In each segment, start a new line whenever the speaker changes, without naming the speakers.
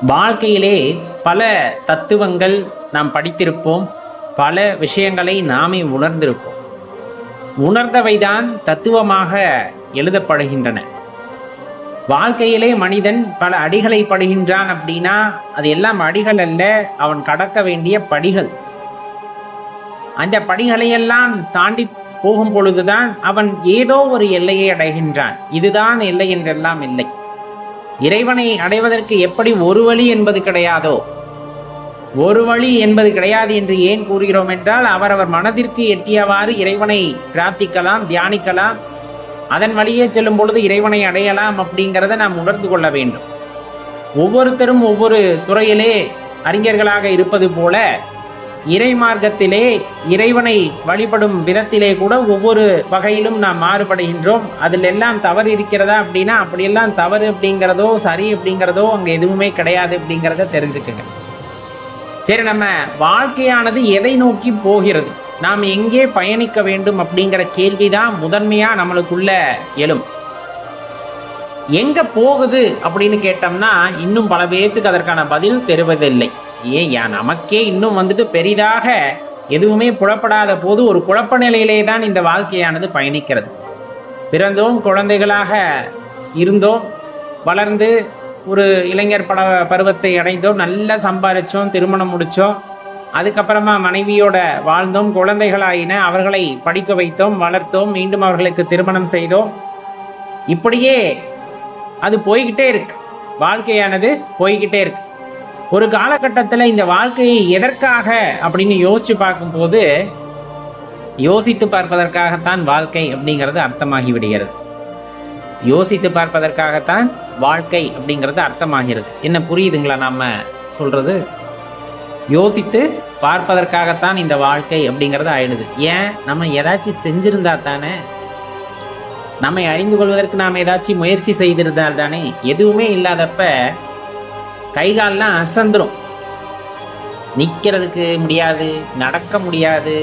வாழ்க்கையிலே பல தத்துவங்கள் நாம் படித்திருப்போம், பல விஷயங்களை நாமே உணர்ந்திருப்போம். உணர்ந்தவைதான் தத்துவமாக எழுதப்படுகின்றன. வாழ்க்கையிலே மனிதன் பல அடிகளை படுகின்றான் அப்படின்னா அது எல்லாம் அடிகள் அல்ல, அவன் கடக்க வேண்டிய படிகள். அந்த படிகளையெல்லாம் தாண்டி போகும் பொழுதுதான் அவன் ஏதோ ஒரு எல்லையை அடைகின்றான். இதுதான் எல்லை என்றெல்லாம் இல்லை. இறைவனை அடைவதற்கு எப்படி ஒரு வழி என்பது கிடையாதோ, ஒரு வழி என்பது கிடையாது என்று ஏன் கூறுகிறோம் என்றால், அவரவர் மனதிற்கு எட்டியவாறு இறைவனை பிரார்த்திக்கலாம், தியானிக்கலாம், அதன் வழியே செல்லும் பொழுது இறைவனை அடையலாம் அப்படிங்கிறத நாம் உணர்ந்து கொள்ள வேண்டும். ஒவ்வொருத்தரும் ஒவ்வொரு துறையிலே அறிஞர்களாக இருப்பது போல இறை மார்க்கத்திலே இறைவனை வழிபடும் விதத்திலே கூட ஒவ்வொரு வகையிலும் நாம் மாறுபடுகின்றோம். அதில் எல்லாம் தவறு இருக்கிறதா அப்படின்னா அப்படியெல்லாம் தவறு அப்படிங்கிறதோ சரி அப்படிங்கிறதோ அங்கே எதுவுமே கிடையாது அப்படிங்கிறத தெரிஞ்சுக்குங்க. சரி, நம்ம வாழ்க்கையானது எதை நோக்கி போகிறது, நாம் எங்கே பயணிக்க வேண்டும் அப்படிங்கிற கேள்விதான் முதன்மையா நம்மளுக்குள்ள எழும். எங்க போகுது அப்படின்னு கேட்டோம்னா இன்னும் பல பேர்த்துக்கு அதற்கான பதில் தெரிவதில்லை. ஏன் நமக்கே இன்னும் பெரிதாக எதுவுமே புலப்படாத போது ஒரு குழப்ப நிலையிலே தான் இந்த வாழ்க்கையானது பயணிக்கிறது. பிறந்தோம், குழந்தைகளாக இருந்தோம், வளர்ந்து ஒரு இளைஞர் பருவத்தை அடைந்தோம், நல்லா சம்பாதிச்சோம், திருமணம் முடித்தோம், அதுக்கப்புறமா மனைவியோட வாழ்ந்தோம், குழந்தைகளாயின, அவர்களை படிக்க வைத்தோம், வளர்த்தோம், மீண்டும் அவர்களுக்கு திருமணம் செய்தோம். இப்படியே அது போய்கிட்டே இருக்கு, வாழ்க்கையானது போய்கிட்டே இருக்கு. ஒரு காலகட்டத்தில் இந்த வாழ்க்கையை எதற்காக அப்படின்னு யோசிச்சு பார்க்கும்போது, யோசித்து பார்ப்பதற்காகத்தான் வாழ்க்கை அப்படிங்கிறது அர்த்தமாகி விடுகிறது. யோசித்து பார்ப்பதற்காகத்தான் வாழ்க்கை அப்படிங்கிறது அர்த்தமாகிறது. என்ன புரியுதுங்களா நாம சொல்றது? யோசித்து பார்ப்பதற்காகத்தான் இந்த வாழ்க்கை அப்படிங்கிறது ஆயிடுது. ஏன், நம்ம ஏதாச்சும் செஞ்சிருந்தா தானே, நம்மை அறிந்து கொள்வதற்கு நாம் ஏதாச்சும் முயற்சி செய்திருந்தால் தானே. எதுவுமே இல்லாதப்ப கைகாலெல்லாம் அசந்துரும், நிற்கிறதுக்கு முடியாது, நடக்க முடியாது,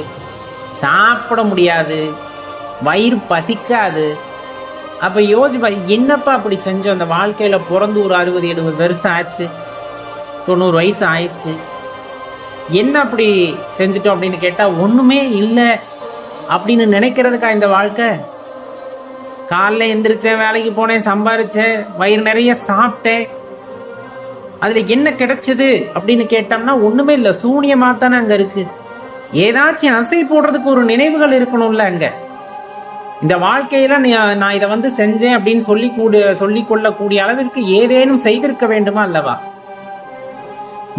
சாப்பிட முடியாது, வயிறு பசிக்காது. அப்போ யோசிப்பா, என்னப்பா அப்படி செஞ்சோம், அந்த வாழ்க்கையில் பிறந்து ஒரு 60-70 வருஷம் ஆச்சு, 90 வயசு ஆயிடுச்சு, என்ன அப்படி செஞ்சுட்டோம் அப்படின்னு கேட்டால் ஒன்றுமே இல்லை அப்படின்னு நினைக்கிறதுக்கா இந்த வாழ்க்கை? காலைல எந்திரிச்சேன், வேலைக்கு போனேன், சம்பாரிச்சேன், வயிறு நிறைய சாப்பிட்டேன், அதுல என்ன கிடைச்சது அப்படின்னு கேட்டோம்னா ஒண்ணுமே இல்லை, சூனியமா தானே அங்க இருக்கு. ஏதாச்சும் அசை போடுறதுக்கு ஒரு நினைவுகள் இருக்கணும்ல அங்க. இந்த வாழ்க்கையில நான் இதை செஞ்சேன் அப்படின்னு சொல்லி கொள்ளக்கூடிய அளவிற்கு ஏதேனும் செய்திருக்க வேண்டுமா அல்லவா?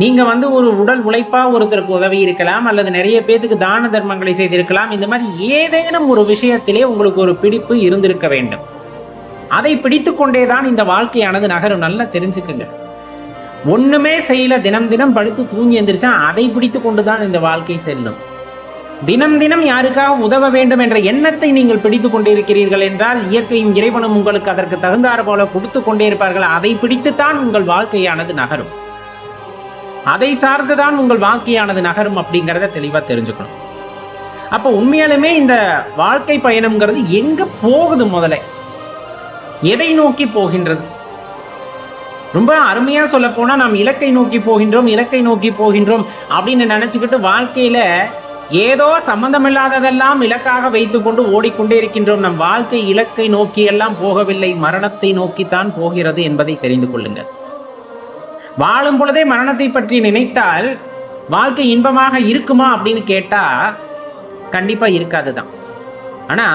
நீங்க ஒரு உடல் உழைப்பா ஒருத்தருக்கு உதவி இருக்கலாம், அல்லது நிறைய பேருக்கு தான தர்மங்களை செய்திருக்கலாம். இந்த மாதிரி ஏதேனும் ஒரு விஷயத்திலே உங்களுக்கு ஒரு பிடிப்பு இருந்திருக்க வேண்டும். அதை பிடித்து கொண்டேதான் இந்த வாழ்க்கையானது நகரும். நல்லா தெரிஞ்சுக்குங்க. ஒண்ணுமே செய்யல, தினம் தினம் படுத்து தூங்கி எந்திரிச்சா அதை பிடித்து கொண்டுதான் இந்த வாழ்க்கை செல்லும். தினம் தினம் யாருக்காக உதவ வேண்டும் என்ற எண்ணத்தை நீங்கள் பிடித்து கொண்டிருக்கிறீர்கள் என்றால் இயற்கையும் இறைவனும் உங்களுக்கு அதற்கு தகுந்தாறு போல கொடுத்து கொண்டே இருப்பார்கள். அதை பிடித்துத்தான் உங்கள் வாழ்க்கையானது நகரும், அதை சார்ந்துதான் உங்கள் வாழ்க்கையானது நகரும் அப்படிங்கிறத தெளிவா தெரிஞ்சுக்கணும். அப்ப உண்மையாலுமே இந்த வாழ்க்கை பயணம்ங்கிறது எங்க போகுது, முதல்ல எதை நோக்கி போகின்றது? ரொம்ப அருமையா சொல்ல போனா நாம் இலக்கை நோக்கி போகின்றோம், இலக்கை நோக்கி போகின்றோம் அப்படின்னு நினைச்சுக்கிட்டு வாழ்க்கையில ஏதோ சம்பந்தமில்லாததெல்லாம் இலக்காக வைத்துக் கொண்டு ஓடிக்கொண்டே இருக்கின்றோம். நம் வாழ்க்கை இலக்கை நோக்கி எல்லாம் போகவில்லை, மரணத்தை நோக்கித்தான் போகிறது என்பதை தெரிந்து கொள்ளுங்கள். வாழும் பொழுதே மரணத்தை பற்றி நினைத்தால் வாழ்க்கை இன்பமாக இருக்குமா அப்படின்னு கேட்டா கண்டிப்பா இருக்காதுதான். ஆனா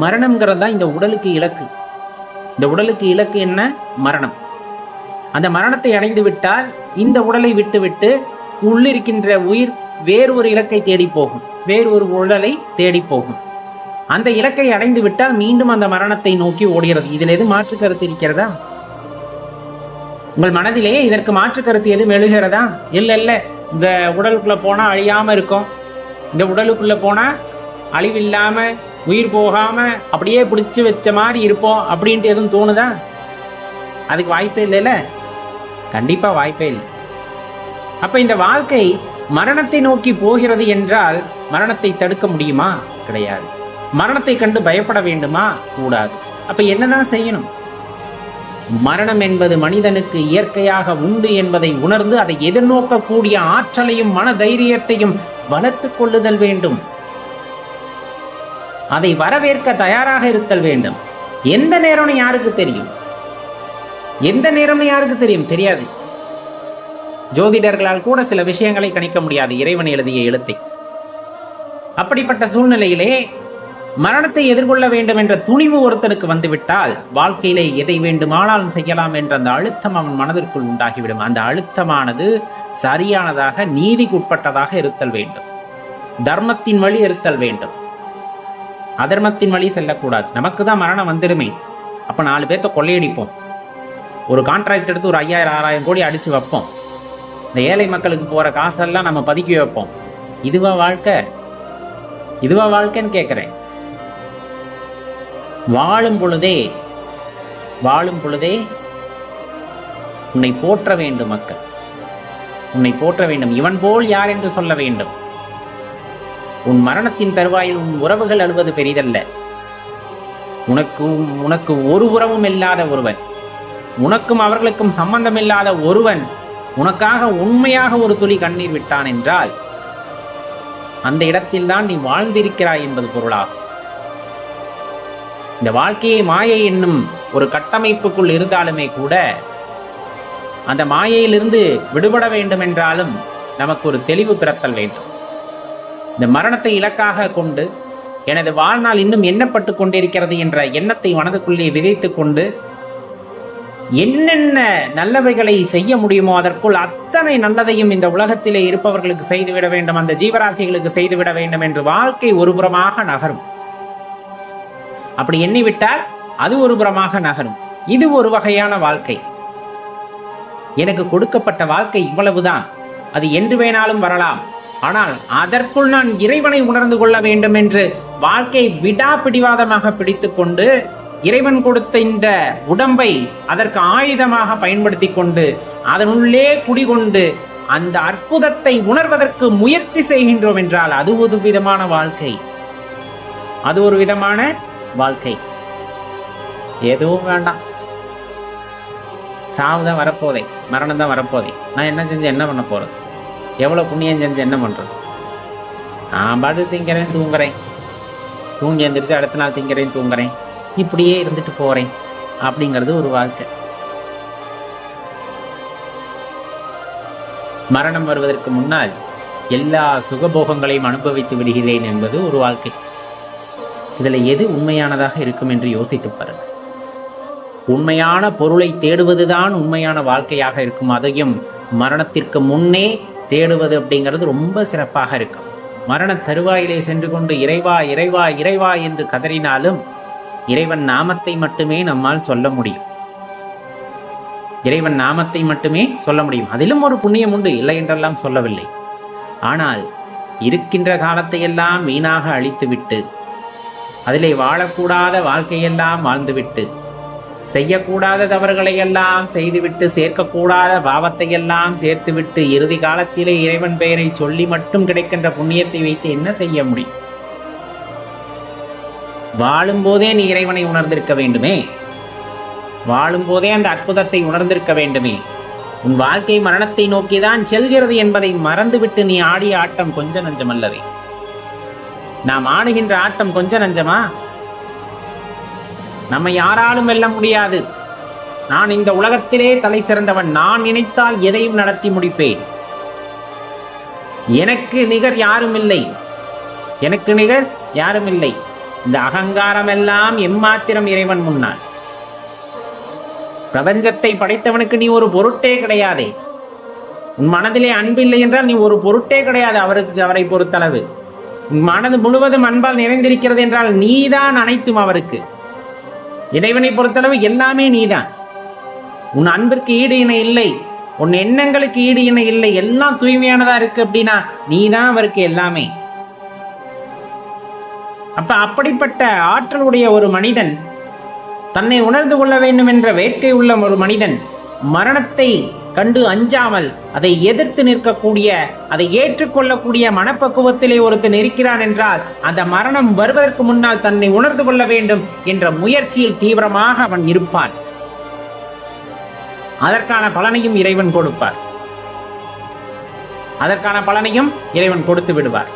மரணம்ங்கிறது தான் இந்த உடலுக்கு இலக்கு. இந்த உடலுக்கு இலக்கு என்ன? மரணம். அந்த மரணத்தை அடைந்து விட்டால் இந்த உடலை விட்டுவிட்டு உள்ளிருக்கின்ற உயிர் வேறு ஒரு இலக்கை தேடி போகும், வேறு ஒரு உடலை தேடி போகும். அந்த இலக்கை அடைந்து விட்டால் மீண்டும் அந்த மரணத்தை நோக்கி ஓடுகிறது. இதில் எது மாற்று கருத்து இருக்கிறதா? உங்கள் மனதிலே இதற்கு மாற்று கருத்து எதுவும் எழுகிறதா? இல்லை, இந்த உடலுக்குள்ள போனா அழியாம இருக்கும், இந்த உடலுக்குள்ள போனா அழிவில்லாம உயிர் போகாம அப்படியே பிடிச்சு வச்ச மாதிரி இருப்போம் அப்படின்ட்டு எதுவும் தோணுதா? அதுக்கு வாய்ப்பே இல்லைல்ல, கண்டிப்பா வாய்ப்பே இல்லை. அப்ப இந்த வாழ்க்கை மரணத்தை நோக்கி போகிறது என்றால் மரணத்தை தடுக்க முடியுமா? கிடையாது. மரணத்தை கண்டு பயப்பட வேண்டுமா? கூடாது. அப்ப என்னதான் செய்யணும்? மரணம் என்பது மனிதனுக்கு இயற்கையாக உண்டு என்பதை உணர்ந்து அதை எதிர்நோக்கக்கூடிய ஆற்றலையும் மன தைரியத்தையும் வளர்த்துக் கொள்ளுதல் வேண்டும். அதை வரவேற்க தயாராக இருத்தல் வேண்டும். எந்த நேரம்னு யாருக்கு தெரியும்? எந்த நேரம்னு யாருக்கு தெரியும்? தெரியாது. ஜோதிடர்களால் கூட சில விஷயங்களை கணிக்க முடியாது இறைவன் எழுதிய எழுத்தை. அப்படிப்பட்ட சூழ்நிலையிலே மரணத்தை எதிர்கொள்ள வேண்டும் என்ற துணிவு ஒருத்தனுக்கு வந்துவிட்டால் வாழ்க்கையிலே எதை வேண்டுமானாலும் செய்யலாம் என்ற அந்த அழுத்தம் அவன் மனதிற்குள் உண்டாகிவிடும். அந்த அழுத்தமானது சரியானதாக நீதிக்குட்பட்டதாக இருத்தல் வேண்டும். தர்மத்தின் வழி இருத்தல் வேண்டும். அதர்மத்தின் வழி செல்லக்கூடாது. நமக்கு தான் மரணம் வந்துடுமே, அப்ப 4 பேர்த்த கொள்ளையடிப்போம், ஒரு கான்ட்ராக்ட் எடுத்து ஒரு 5000-6000 கோடி அடிச்சு வைப்போம், இந்த ஏழை மக்களுக்கு போற காசெல்லாம் நம்ம பதுக்கி வைப்போம். இதுவா வாழ்க்கை? இதுவா வாழ்க்கைன்னு கேட்கிறேன். வாழும் பொழுதே உன்னை போற்ற வேண்டும். மக்கள் உன்னை போற்ற வேண்டும். இவன் போல் யார் என்று சொல்ல வேண்டும். உன் மரணத்தின் தருவாயில் உன் உறவுகள் அழுவது பெரிதல்ல. உனக்கு ஒரு உறவும் இல்லாத ஒருவன், உனக்கும் அவர்களுக்கும் சம்பந்தம் இல்லாத ஒருவன் உனக்காக உண்மையாக ஒரு துளி கண்ணீர் விட்டான் என்றால் அந்த இடத்தில் தான் நீ வாழ்ந்திருக்கிறாய் என்பது பொருளாகும். இந்த வாழ்க்கையை மாயை என்னும் ஒரு கட்டமைப்புக்குள் இருந்தாலுமே கூட அந்த மாயையிலிருந்து விடுபட வேண்டும் என்றாலும் நமக்கு ஒரு தெளிவு பிறத்தல் வேண்டும். இந்த மரணத்தை இலக்காக கொண்டு எனது வாழ்நாள் இன்னும் எண்ணப்பட்டு கொண்டிருக்கிறது என்ற எண்ணத்தை மனதுக்குள்ளே விதைத்துக் கொண்டு என்னென்ன நல்லவைகளை செய்ய முடியுமோ அதற்குள் அத்தனை நல்லதையும் இந்த உலகத்திலே இருப்பவர்களுக்கு செய்துவிட வேண்டும், அந்த ஜீவராசிகளுக்கு செய்துவிட வேண்டும் என்று வாழ்க்கை ஒருபுறமாக நகரும். அப்படி எண்ணிவிட்டால் அது ஒருபுறமாக நகரும். இது ஒரு வகையான வாழ்க்கை. எனக்கு கொடுக்கப்பட்ட வாழ்க்கை இவ்வளவுதான், அது என்று வேணாலும் வரலாம், ஆனால் அதற்குள் நான் இறைவனை உணர்ந்து கொள்ள வேண்டும் என்று வாழ்க்கை விடாபிடிவாதமாக பிடித்துக் கொண்டு இறைவன் கொடுத்த இந்த உடம்பை அதற்கு ஆயுதமாக பயன்படுத்தி கொண்டு அதனுள்ளே குடிகொண்டு அந்த அற்புதத்தை உணர்வதற்கு முயற்சி செய்கின்றோம் என்றால் அது ஒரு விதமான வாழ்க்கை. அது ஒரு விதமான வாழ்க்கை. எதுவும் வேண்டாம், சாவுதான் வரப்போதே, மரணம் தான் வரப்போதே, நான் என்ன செஞ்சு என்ன பண்ண போறது, எவ்வளவு புண்ணியம் செஞ்சு என்ன பண்றது, நான் பாட்டு திங்கிறேன் தூங்குறேன், தூங்கி எந்திரிச்சு அடுத்த நாள் திங்கிறேன் தூங்குறேன், இப்படியே இருந்துட்டு போறேன் அப்படிங்கிறது ஒரு வாழ்க்கை. மரணம் வருவதற்கு முன்னால் எல்லா சுகபோகங்களையும் அனுபவித்து விடுகிறேன் என்பது ஒரு வாழ்க்கை. இதுல எது உண்மையானதாக இருக்கும் என்று யோசித்து பாருங்கள். உண்மையான பொருளை தேடுவதுதான் உண்மையான வாழ்க்கையாக இருக்கும். அதையும் மரணத்திற்கு முன்னே தேடுவது அப்படிங்கிறது ரொம்ப சிறப்பாக இருக்கும். மரண தருவாயிலே சென்று கொண்டு இறைவா இறைவா இறைவா என்று கதறினாலும் இறைவன் நாமத்தை மட்டுமே நம்மால் சொல்ல முடியும். இறைவன் நாமத்தை மட்டுமே சொல்ல முடியும். அதிலும் ஒரு புண்ணியம் உண்டு, இல்லை என்றெல்லாம் சொல்லவில்லை. ஆனால் இருக்கின்ற காலத்தையெல்லாம் வீணாக அழித்துவிட்டு அதிலே வாழக்கூடாத வாழ்க்கையெல்லாம் வாழ்ந்துவிட்டு செய்யக்கூடாத தவறுகளை எல்லாம் செய்துவிட்டு சேர்க்கக்கூடாத பாவத்தையெல்லாம் சேர்த்துவிட்டு இறுதி காலத்திலே இறைவன் பெயரை சொல்லி மட்டும் கிடைக்கின்ற புண்ணியத்தை வைத்து என்ன செய்ய முடியும்? வாழும் போதே நீ இறைவனை உணர்ந்திருக்க வேண்டுமே, வாழும் போதே அந்த அற்புதத்தை உணர்ந்திருக்க வேண்டுமே. உன் வாழ்க்கை மரணத்தை நோக்கிதான் செல்கிறது என்பதை மறந்துவிட்டு நீ ஆடிய ஆட்டம் கொஞ்ச நஞ்சமல்லவே. நாம் ஆடுகின்ற ஆட்டம் கொஞ்ச நஞ்சமா? நம்மை யாராலும் வெல்ல முடியாது. நான் இந்த உலகத்திலே தலை சிறந்தவன், நான் நினைத்தால் எதையும் நடத்தி முடிப்பேன், எனக்கு நிகர் யாரும் இல்லை, எனக்கு நிகர் யாரும் இல்லை. இந்த அகங்காரம் எல்லாம் எம்மாத்திரம் இறைவன் முன்னால். பிரபஞ்சத்தை படைத்தவனுக்கு நீ ஒரு பொருட்டே கிடையாதே. உன் மனதிலே அன்பில்லை என்றால் நீ ஒரு பொருட்டே கிடையாது அவருக்கு. அவரை பொறுத்தளவு உன் மனது முழுவதும் அன்பால் நிறைந்திருக்கிறது என்றால் நீதான் அனைத்தும் அவருக்கு. இறைவனை பொறுத்தளவு எல்லாமே நீதான். உன் அன்பிற்கு ஈடு இணை இல்லை, உன் எண்ணங்களுக்கு ஈடு இணை இல்லை, எல்லாம் தூய்மையானதா இருக்கு அப்படின்னா நீதான் அவருக்கு எல்லாமே. அப்ப அப்படிப்பட்ட ஆற்றலுடைய ஒரு மனிதன், தன்னை உணர்ந்து கொள்ள வேண்டும் என்ற வேட்கை உள்ள ஒரு மனிதன், மரணத்தை கண்டு அஞ்சாமல் அதை எதிர்த்து நிற்கக்கூடிய, அதை ஏற்றுக்கொள்ளக்கூடிய மனப்பக்குவத்திலே ஒருத்தன் இருக்கிறான் என்றால் அந்த மரணம் வருவதற்கு முன்னால் தன்னை உணர்ந்து கொள்ள வேண்டும் என்ற முயற்சியில் தீவிரமாக அவன் இருப்பான். அதற்கான பலனையும் இறைவன் கொடுப்பார். அதற்கான பலனையும் இறைவன் கொடுத்து விடுவார்.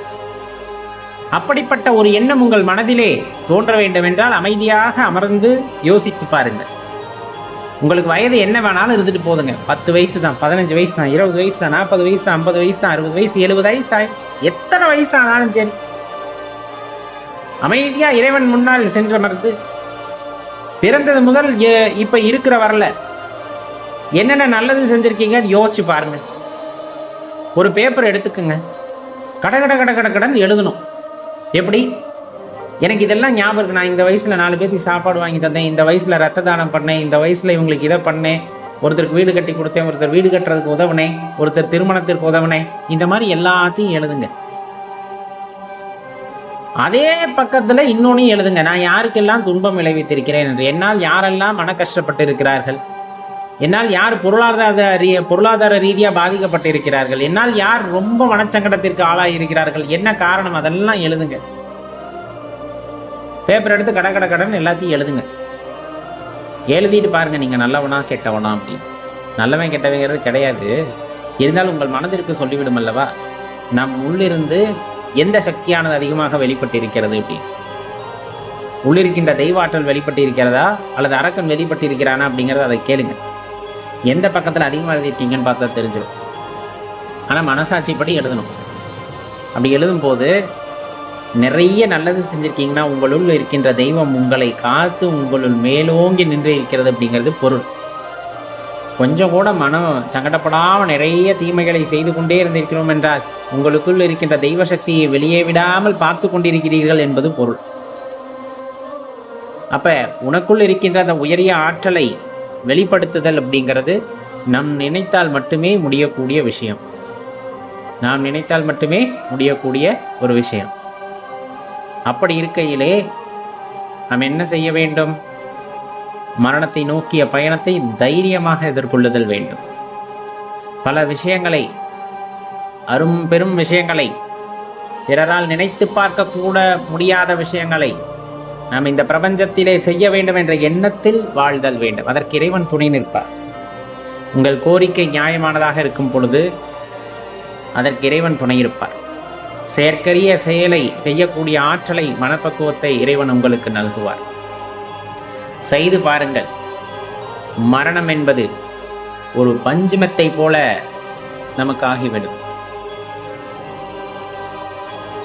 அப்படிப்பட்ட ஒரு எண்ணம் உங்கள் மனதிலே தோன்ற வேண்டும் என்றால் அமைதியாக அமர்ந்து யோசித்து பாருங்கள். உங்களுக்கு வயது என்ன வேணாலும் இருந்துட்டு போதுங்க. 10 வயசு தான், 15 வயசு தான், 20 வயசு தான், 40 வயசு தான், 50 வயசு தான், 60 வயசு, 70 வயசு ஆயிடுச்சு, எத்தனை வயசு ஆனாலும் சரி அமைதியா இறைவன் முன்னால் சென்ற மருந்து பிறந்தது முதல் இப்ப இருக்கிற வரல என்னென்ன நல்லது செஞ்சிருக்கீங்க யோசிச்சு பாருங்க. ஒரு பேப்பர் எடுத்துக்குங்க, கடன் எழுதணும். எப்படி? எனக்கு இதெல்லாம் ஞாபகம் இருக்கு. நான் இந்த வயசுல 4 பேருக்கு சாப்பாடு வாங்கி தந்தேன், இந்த வயசுல ரத்த தானம் பண்ணேன், இந்த வயசுல இவங்களுக்கு இதை பண்ணேன், ஒருத்தருக்கு வீடு கட்டி கொடுத்தேன், ஒருத்தர் வீடு கட்டுறதுக்கு உதவுனேன், ஒருத்தர் திருமணத்திற்கு உதவுனேன். இந்த மாதிரி எல்லாத்தையும் எழுதுங்க. அதே பக்கத்துல இன்னொன்னு எழுதுங்க, நான் யாருக்கெல்லாம் துன்பம் விளைவித்திருக்கிறேன் என்று. என்னால் யாரெல்லாம் மன கஷ்டப்பட்டு இருக்கிறார்கள், என்னால் யார் பொருளாதார ரீதியா பாதிக்கப்பட்டிருக்கிறார்கள், என்னால் யார் ரொம்ப மனச்சங்கடத்திற்கு ஆளாயிருக்கிறார்கள், என்ன காரணம், அதெல்லாம் எழுதுங்க. பேப்பர் எடுத்து கடன் எல்லாத்தையும் எழுதுங்க. எழுதிட்டு பாருங்க நீங்க நல்லவனா கெட்டவனா அப்படின்னு. நல்லவன் கெட்டவங்கிறது கிடையாது, இருந்தாலும் உங்கள் மனதிற்கு சொல்லிவிடும் அல்லவா நம் உள்ளிருந்து எந்த சக்தியானது அதிகமாக வெளிப்பட்டு இருக்கிறது அப்படின்னு. உள்ளிருக்கின்ற தெய்வாற்றல் வெளிப்பட்டு இருக்கிறதா அல்லது அரக்கன் வெளிப்பட்டு இருக்கிறானா அப்படிங்கிறத அதை கேளுங்க. எந்த பக்கத்தில் அதிகமாக எழுதிட்டீங்கன்னு பார்த்தா தெரிஞ்சிடும். ஆனால் மனசாட்சிப்படி எழுதணும். அப்படி எழுதும் போது நிறைய நல்லது செஞ்சிருக்கீங்கன்னா உங்களுள் இருக்கின்ற தெய்வம் உங்களை காத்து உங்களுள் மேலோங்கி நின்று இருக்கிறது அப்படிங்கிறது பொருள். கொஞ்சம் கூட மனம் சங்கடப்படாமல் நிறைய தீமைகளை செய்து கொண்டே இருந்திருக்கிறோம் என்றால் உங்களுக்குள் இருக்கின்ற தெய்வ சக்தியை வெளியே விடாமல் பார்த்து கொண்டிருக்கிறீர்கள் என்பது பொருள். அப்ப உனக்குள் இருக்கின்ற அந்த உயரிய ஆற்றலை வெளிப்படுத்துதல் அப்படிங்கிறது நாம் நினைத்தால் மட்டுமே முடியக்கூடிய விஷயம். நாம் நினைத்தால் மட்டுமே முடியக்கூடிய ஒரு விஷயம். அப்படி இருக்கையிலே நாம் என்ன செய்ய வேண்டும்? மரணத்தை நோக்கிய பயணத்தை தைரியமாக எதிர்கொள்ளுதல் வேண்டும். பல விஷயங்களை, பெரும் விஷயங்களை, பிறரால் நினைத்து பார்க்க கூட முடியாத விஷயங்களை நாம் இந்த பிரபஞ்சத்திலே செய்ய வேண்டும் என்ற எண்ணத்தில் வாழ்தல் வேண்டும். அதற்கு இறைவன் துணை நிற்பார். உங்கள் கோரிக்கை நியாயமானதாக இருக்கும் பொழுது அதற்கு இறைவன் துணை இருப்பார். செயற்கரிய செயலை செய்யக்கூடிய ஆற்றலை, மனப்பக்குவத்தை இறைவன் உங்களுக்கு நல்குவார். செய்து பாருங்கள். மரணம் என்பது ஒரு பஞ்சுமத்தை போல நமக்கு ஆகிவிடும்.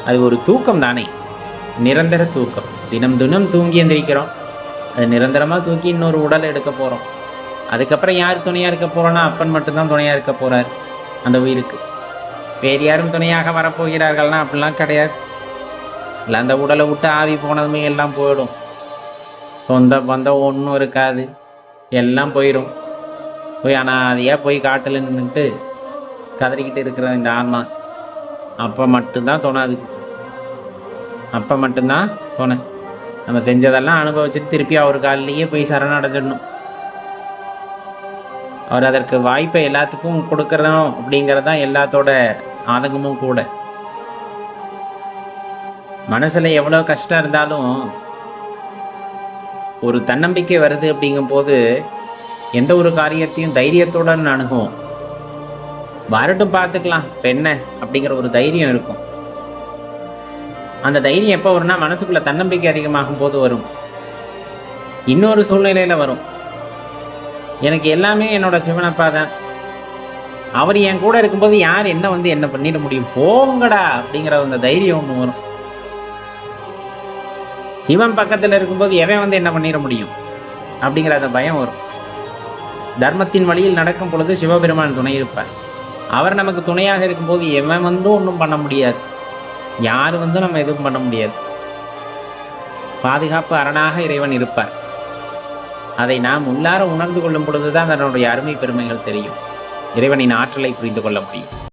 அது ஒரு தூக்கம் தானே, நிரந்தர தூக்கம். தினம் தினம் தூங்கி எந்திரிக்கிறோம், அது நிரந்தரமாக தூக்கி இன்னொரு உடல் எடுக்க போகிறோம். அதுக்கப்புறம் யார் துணையாக இருக்க போகிறோன்னா அப்பன் மட்டும்தான் துணையாக இருக்க போகிறார் அந்த உயிருக்கு. வேறு யாரும் துணையாக வரப்போகிறார்கள்னா அப்படிலாம் கிடையாது. இல்லை, அந்த உடலை விட்டு ஆவி போனதுமே எல்லாம் போயிடும். சொந்த பந்தம் ஒன்றும் இருக்காது, எல்லாம் போயிடும். அனாதையாக போய் காட்டில் நின்றுட்டு கதறிக்கிட்டு இருக்கிற இந்த ஆன்மா அப்போ மட்டும்தான் தோணாது. அப்போ மட்டும்தான் தோண நம்ம செஞ்சதெல்லாம் அனுபவிச்சுட்டு திருப்பி அவர் காலிலேயே போய் சரணடைஞ்சிடணும். அவர் அதற்கு வாய்ப்பை எல்லாத்துக்கும் கொடுக்கறோம் அப்படிங்கிறதான் எல்லாத்தோட ஆதங்கமும் கூட. மனசுல எவ்வளோ கஷ்டம் இருந்தாலும் ஒரு தன்னம்பிக்கை வருது அப்படிங்கும் போது எந்த ஒரு காரியத்தையும் தைரியத்தோட அணுகும். வரட்டும் பார்த்துக்கலாம் இப்போ என்ன அப்படிங்கிற ஒரு தைரியம் இருக்கும். அந்த தைரியம் எப்போ வரும்னா மனசுக்குள்ள தன்னம்பிக்கை அதிகமாகும் போது வரும். இன்னொரு சூழ்நிலையில வரும், எனக்கு எல்லாமே என்னோட சிவனப்பா தான், அவர் என் கூட இருக்கும்போது யார் என்ன பண்ணிட முடியும், போங்கடா அப்படிங்கிற அந்த தைரியம் ஒன்று வரும். சிவன் பக்கத்தில் இருக்கும்போது எவன் என்ன பண்ணிட முடியும் அப்படிங்கிற அந்த பயம் வரும். தர்மத்தின் வழியில் நடக்கும் பொழுது சிவபெருமான் துணை இருப்பார். அவர் நமக்கு துணையாக இருக்கும்போது எவன் ஒன்றும் பண்ண முடியாது, யார் நம்ம எதுவும் பண்ண முடியாது. பாதுகாப்பு அரணாக இறைவன் இருப்பார். அதை நாம் உள்ளார உணர்ந்து கொள்ளும் பொழுதுதான் அதனுடைய அருமை பெருமைகள் தெரியும். இறைவனின் ஆற்றலை புரிந்து கொள்ள முடியும்.